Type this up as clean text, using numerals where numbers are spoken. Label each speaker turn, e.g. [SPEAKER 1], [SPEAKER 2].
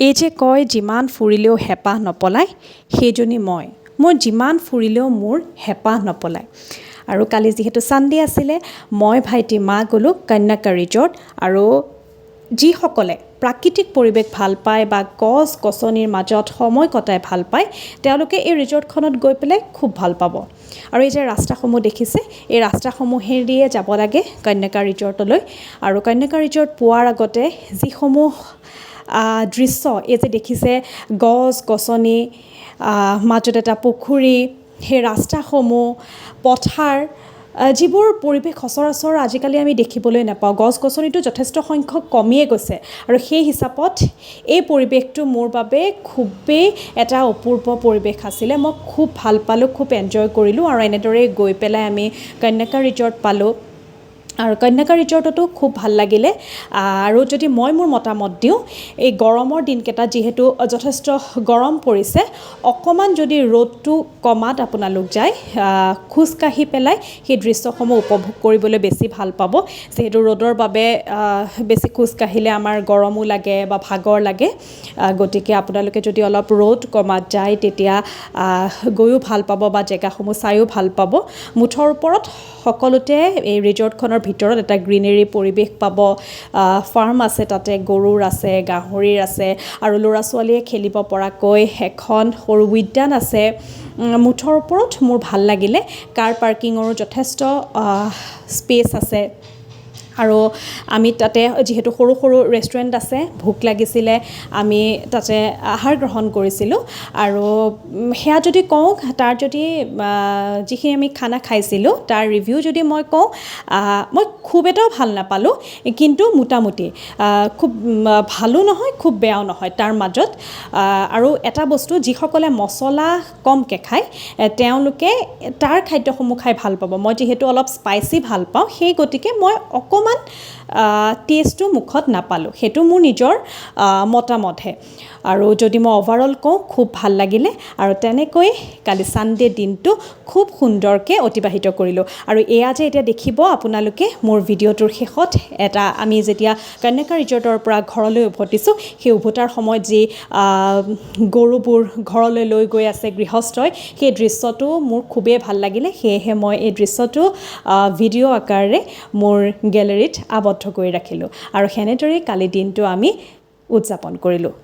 [SPEAKER 1] এই যে কয় যিমান ফুৰিলেও হেঁপাহ নপলায়, সেইজনী মই যিমান ফুৰিলেও মোৰ হেঁপাহ নপলায়। আৰু কালি যিহেতু ছানডে আছিলে, মই ভাইটি মা গ'লোঁ কন্যাকা ৰিজৰ্ট। আৰু যিসকলে প্ৰাকৃতিক পৰিৱেশ ভাল পায় বা গছ গছনিৰ মাজত সময় কটাই ভাল পায়, তেওঁলোকে এই ৰিজৰ্টখনত গৈ পেলাই খুব ভাল পাব। আৰু এই যে ৰাস্তাসমূহ দেখিছে, এই ৰাস্তাসমূহেদিয়ে যাব লাগে কন্যাকা ৰিজৰ্টলৈ। আৰু কন্যাকা ৰিজৰ্ট পোৱাৰ আগতে যিসমূহ দৃশ্য, এই যে দেখিছে গছ গছনি, মাজত এটা পুখুৰী, সেই ৰাস্তাসমূহ, পথাৰ, যিবোৰ পৰিৱেশ সচৰাচৰ আজিকালি আমি দেখিবলৈ নাপাওঁ। গছ গছনিটো যথেষ্ট সংখ্যক কমিয়ে গৈছে, আৰু সেই হিচাপত এই পৰিৱেশটো মোৰ বাবে খুবেই এটা অপূৰ্ব পৰিৱেশ আছিলে। মই খুব ভাল পালোঁ, খুব এনজয় কৰিলোঁ। আৰু এনেদৰেই গৈ পেলাই আমি কন্যাকা ৰিজৰ্ট পালোঁ। আৰু কন্যাকা ৰিজৰ্টতো খুব ভাল লাগিলে। আৰু যদি মই মোৰ মতামত দিওঁ, এই গৰমৰ দিনকেইটাত যিহেতু যথেষ্ট গৰম পৰিছে, অকণমান যদি ৰ'দটো কমাত আপোনালোক যায়, খোজকাঢ়ি পেলাই সেই দৃশ্যসমূহ উপভোগ কৰিবলৈ বেছি ভাল পাব। যিহেতু ৰ'দৰ বাবে বেছি খোজকাঢ়িলে আমাৰ গৰমো লাগে বা ভাগৰ লাগে, গতিকে আপোনালোকে যদি অলপ ৰ'দ কমাত যায়, তেতিয়া গৈও ভাল পাব বা জেগাসমূহ চায়ো ভাল পাব। মুঠৰ ওপৰত সকলোতে এই ৰিজৰ্টখনৰ ভিতৰত এটা গ্ৰীনেৰী পৰিৱেশ পাব। ফাৰ্ম আছে, তাতে গৰুৰ আছে, গাহৰিৰ আছে, আৰু ল'ৰা ছোৱালীয়ে খেলিব পৰাকৈ এখন সৰু উদ্যান আছে। মুঠৰ ওপৰত মোৰ ভাল লাগিলে। কাৰ পাৰ্কিঙৰো যথেষ্ট স্পেচ আছে। আৰু আমি তাতে যিহেতু সৰু সৰু ৰেষ্টুৰেণ্ট আছে, ভোক লাগিছিলে, আমি তাতে আহাৰ গ্ৰহণ কৰিছিলোঁ। আৰু সেয়া যদি কওঁ, তাৰ যদি যিখিনি আমি খানা খাইছিলোঁ তাৰ ৰিভিউ যদি মই কওঁ, মই খুব এটাও ভাল নাপালোঁ, কিন্তু মোটামুটি খুব ভালো নহয়, খুব বেয়াও নহয়, তাৰ মাজত। আৰু এটা বস্তু, যিসকলে মছলা কমকৈ খায়, তেওঁলোকে তাৰ খাদ্যসমূহ খাই ভাল পাব। মই যিহেতু অলপ স্পাইচি ভাল পাওঁ, সেই গতিকে মই অকণমান টেষ্টটো মুখত নাপালোঁ। সেইটো মোৰ নিজৰ মতামতহে। আৰু যদি মই অভাৰঅল কওঁ, খুব ভাল লাগিলে। আৰু তেনেকৈ কালি ছানডে দিনটো খুব সুন্দৰকৈ অতিবাহিত কৰিলোঁ। আৰু এয়া যে এতিয়া দেখিব আপোনালোকে মোৰ ভিডিঅ'টোৰ শেষত, আমি যেতিয়া কন্যাকা ৰিজৰ্টৰ পৰা ঘৰলৈ উভতিছোঁ, সেই উভতাৰ সময়ত যি গৰুবোৰ ঘৰলৈ লৈ গৈ আছে গৃহস্থই, সেই দৃশ্যটো মোৰ খুবেই ভাল লাগিলে। সেয়েহে মই এই দৃশ্যটো ভিডিঅ' আকাৰেৰে মোৰ গেলেৰীত আবদ্ধ কৰি ৰাখিলোঁ। আৰু সেনেদৰেই কালি দিনটো আমি উদযাপন কৰিলোঁ।